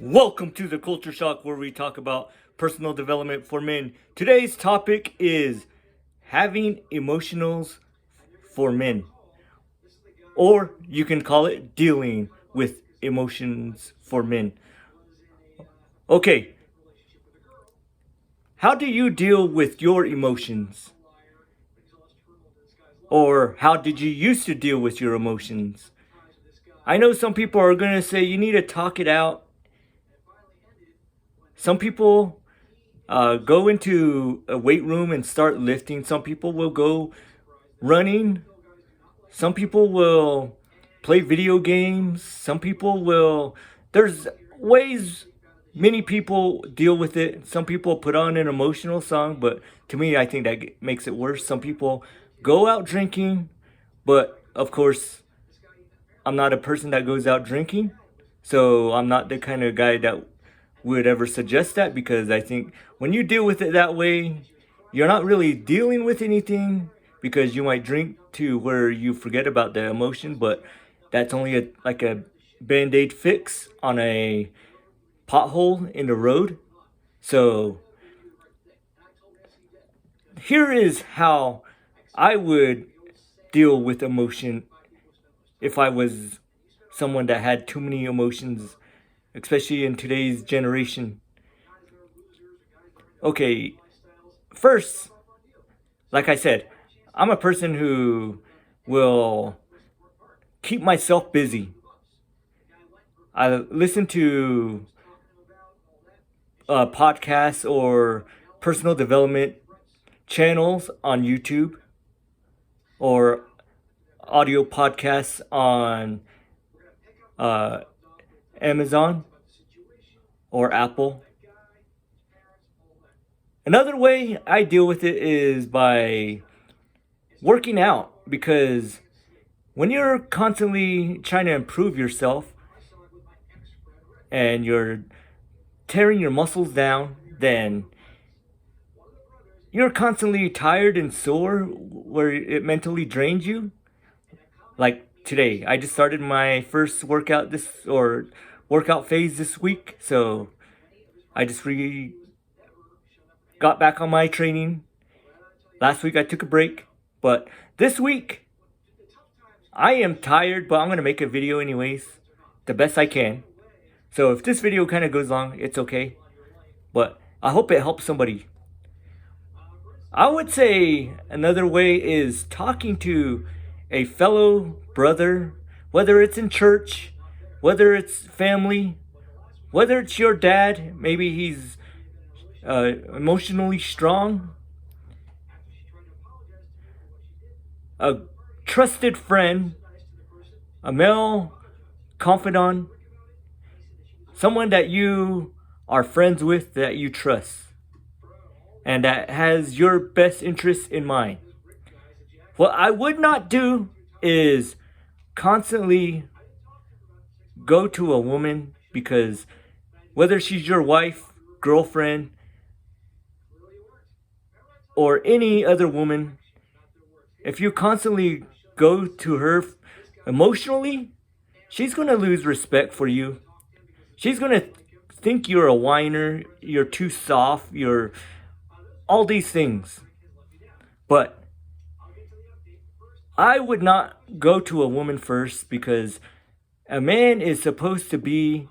Welcome to the Culture Shock, where we talk about personal development for men. Today's topic is having emotionals for men, or you can call it dealing with emotions for men. Okay, how do you deal with your emotions? Or how did you used to deal with your emotions? I know some people are going to say you need to talk it out. Some people go into a weight room and start lifting. Some people will go running. Some people will play video games. Some people will. There's ways many people deal with it. Some people put on an emotional song, but to me, I think that makes it worse. Some people go out drinking, but of course, I'm not a person that goes out drinking. So I'm not the kind of guy that would ever suggest that, because I think when you deal with it that way, you're not really dealing with anything, because you might drink to where you forget about the emotion, but that's only like a band-aid fix on a pothole in the road. So here is how I would deal with emotion if I was someone that had too many emotions, especially in today's generation. Okay, first, like I said, I'm a person who will keep myself busy. I listen to podcasts or personal development channels on YouTube, or audio podcasts on Amazon or Apple. Another way I deal with it is by working out, because when you're constantly trying to improve yourself and you're tearing your muscles down, then you're constantly tired and sore where it mentally drains you. Like today, I just started my first workout phase this week, so I just got back on my training. Last week I took a break, but this week I am tired, but I'm going to make a video anyways, the best I can. So if this video kind of goes long, it's okay, but I hope it helps somebody. I would say another way is talking to a fellow brother, whether it's in church, whether it's family, whether it's your dad. Maybe he's emotionally strong, a trusted friend, a male confidant, someone that you are friends with, that you trust, and that has your best interests in mind. What I would not do is constantly go to a woman, because whether she's your wife, girlfriend, or any other woman, if you constantly go to her emotionally, she's going to lose respect for you. She's going to think you're a whiner, you're too soft, you're all these things. But I would not go to a woman first, because a man is supposed to be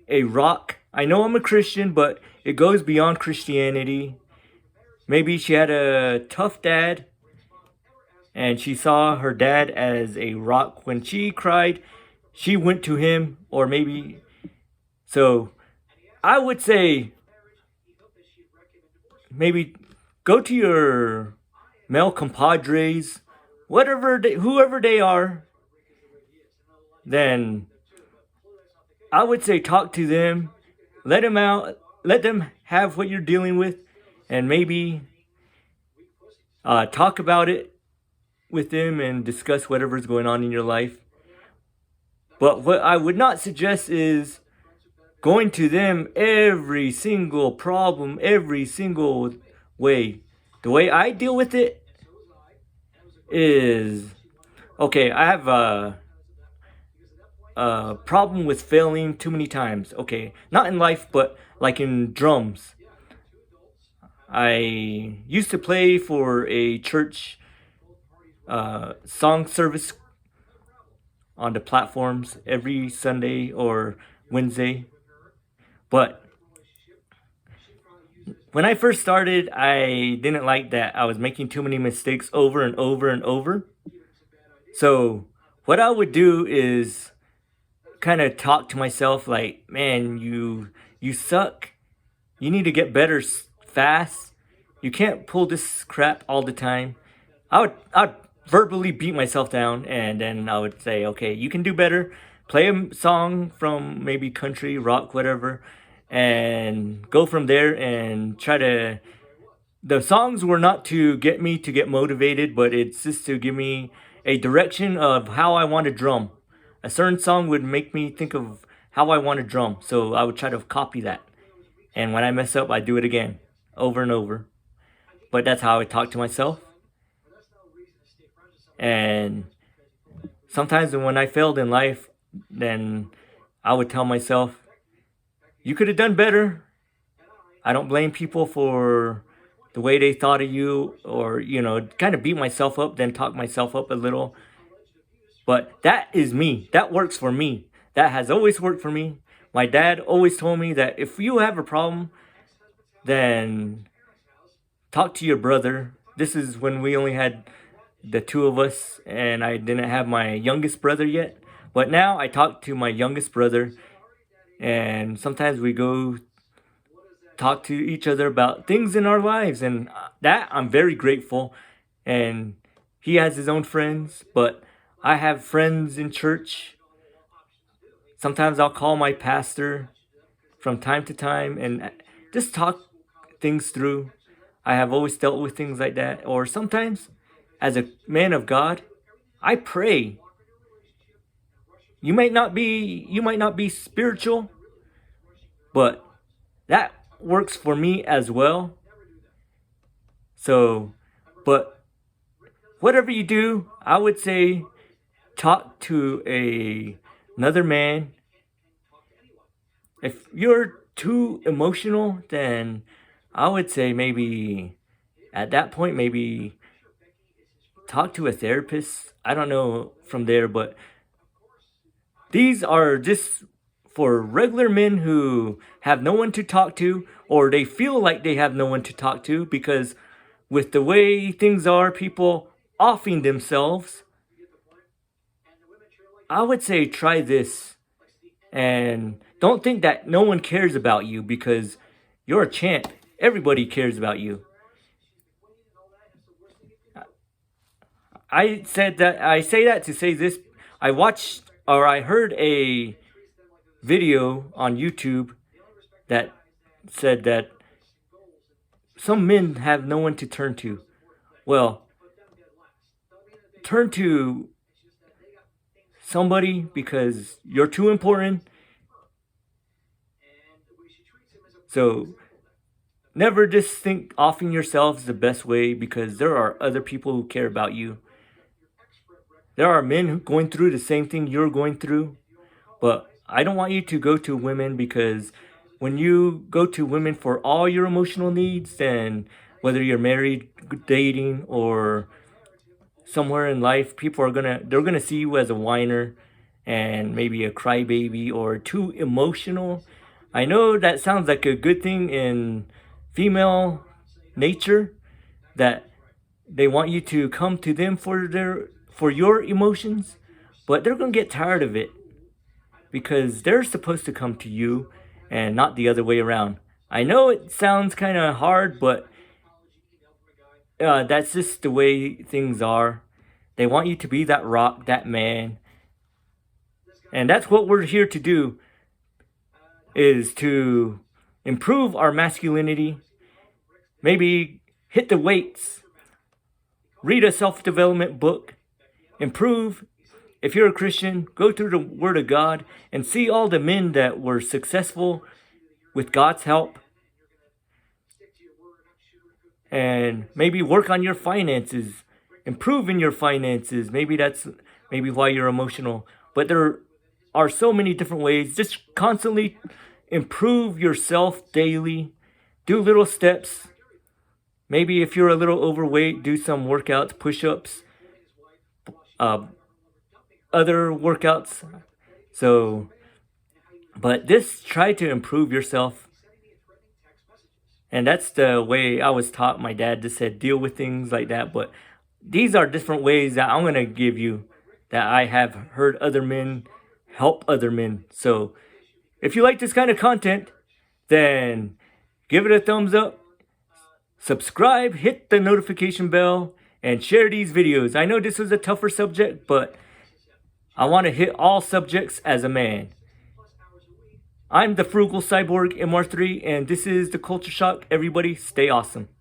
a rock. I know I'm a Christian, but it goes beyond Christianity. Maybe she had a tough dad, and she saw her dad as a rock. When she cried, she went to him, or maybe. So I would say maybe go to your male compadres, whoever they are. Then I would say talk to them, let them out, let them have what you're dealing with, and maybe talk about it with them and discuss whatever's going on in your life. But what I would not suggest is going to them every single problem, every single way. The way I deal with it is, okay, I have a problem with failing too many times. Okay, not in life, but like in drums. I used to play for a church song service on the platforms every Sunday or Wednesday. But when I first started, I didn't like that I was making too many mistakes over and over and over. So what I would do is kind of talk to myself like, man, you suck. You need to get better fast. You can't pull this crap all the time. I'd verbally beat myself down, and then I would say, okay, you can do better. Play a song from maybe country, rock, whatever, and go from there and try to. The songs were not to get me to get motivated, but it's just to give me a direction of how I want to drum. A certain song would make me think of how I want to drum, so I would try to copy that. And when I mess up, I do it again, over and over. But that's how I talk to myself. And sometimes when I failed in life, then I would tell myself, you could have done better. I don't blame people for the way they thought of you, or, kind of beat myself up, then talk myself up a little. But that is me. That works for me. That has always worked for me. My dad always told me that if you have a problem, then talk to your brother. This is when we only had the two of us, and I didn't have my youngest brother yet. But now I talk to my youngest brother, and sometimes we go talk to each other about things in our lives, and that I'm very grateful. And he has his own friends, but I have friends in church. Sometimes I'll call my pastor from time to time and just talk things through. I have always dealt with things like that. Or sometimes, as a man of God, I pray. You might not be spiritual, but that works for me as well. So, but whatever you do, I would say talk to another man. If you're too emotional, then I would say maybe at that point, maybe talk to a therapist. I don't know from there, but these are just for regular men who have no one to talk to, or they feel like they have no one to talk to, because with the way things are, people offing themselves. I would say try this, and don't think that no one cares about you, because you're a champ. Everybody cares about you. I say that to say this. I watched, or I heard a video on YouTube that said that some men have no one to turn to. Well, turn to somebody because you're too important. So never just think offing yourself is the best way, because there are other people who care about you. There are men going through the same thing you're going through. But I don't want you to go to women, because when you go to women for all your emotional needs, then whether you're married, dating, or somewhere in life, they're gonna see you as a whiner and maybe a crybaby or too emotional. I know that sounds like a good thing in female nature, that they want you to come to them for your emotions, but they're gonna get tired of it, because they're supposed to come to you and not the other way around. I know it sounds kind of hard, but that's just the way things are. They want you to be that rock, that man. And that's what we're here to do, is to improve our masculinity. Maybe hit the weights, read a self-development book, improve. If you're a Christian, go through the Word of God and see all the men that were successful with God's help. And maybe work on your finances, improve in your finances. Maybe that's why you're emotional. But there are so many different ways. Just constantly improve yourself daily. Do little steps. Maybe if you're a little overweight, do some workouts, push-ups, uh, other workouts. So, but just try to improve yourself. And that's the way I was taught. My dad just said, deal with things like that. But these are different ways that I'm going to give you that I have heard other men help other men. So if you like this kind of content, then give it a thumbs up, subscribe, hit the notification bell, and share these videos. I know this was a tougher subject, but I want to hit all subjects as a man. I'm the Frugal Cyborg MR3, and this is the Culture Shock. Everybody stay awesome.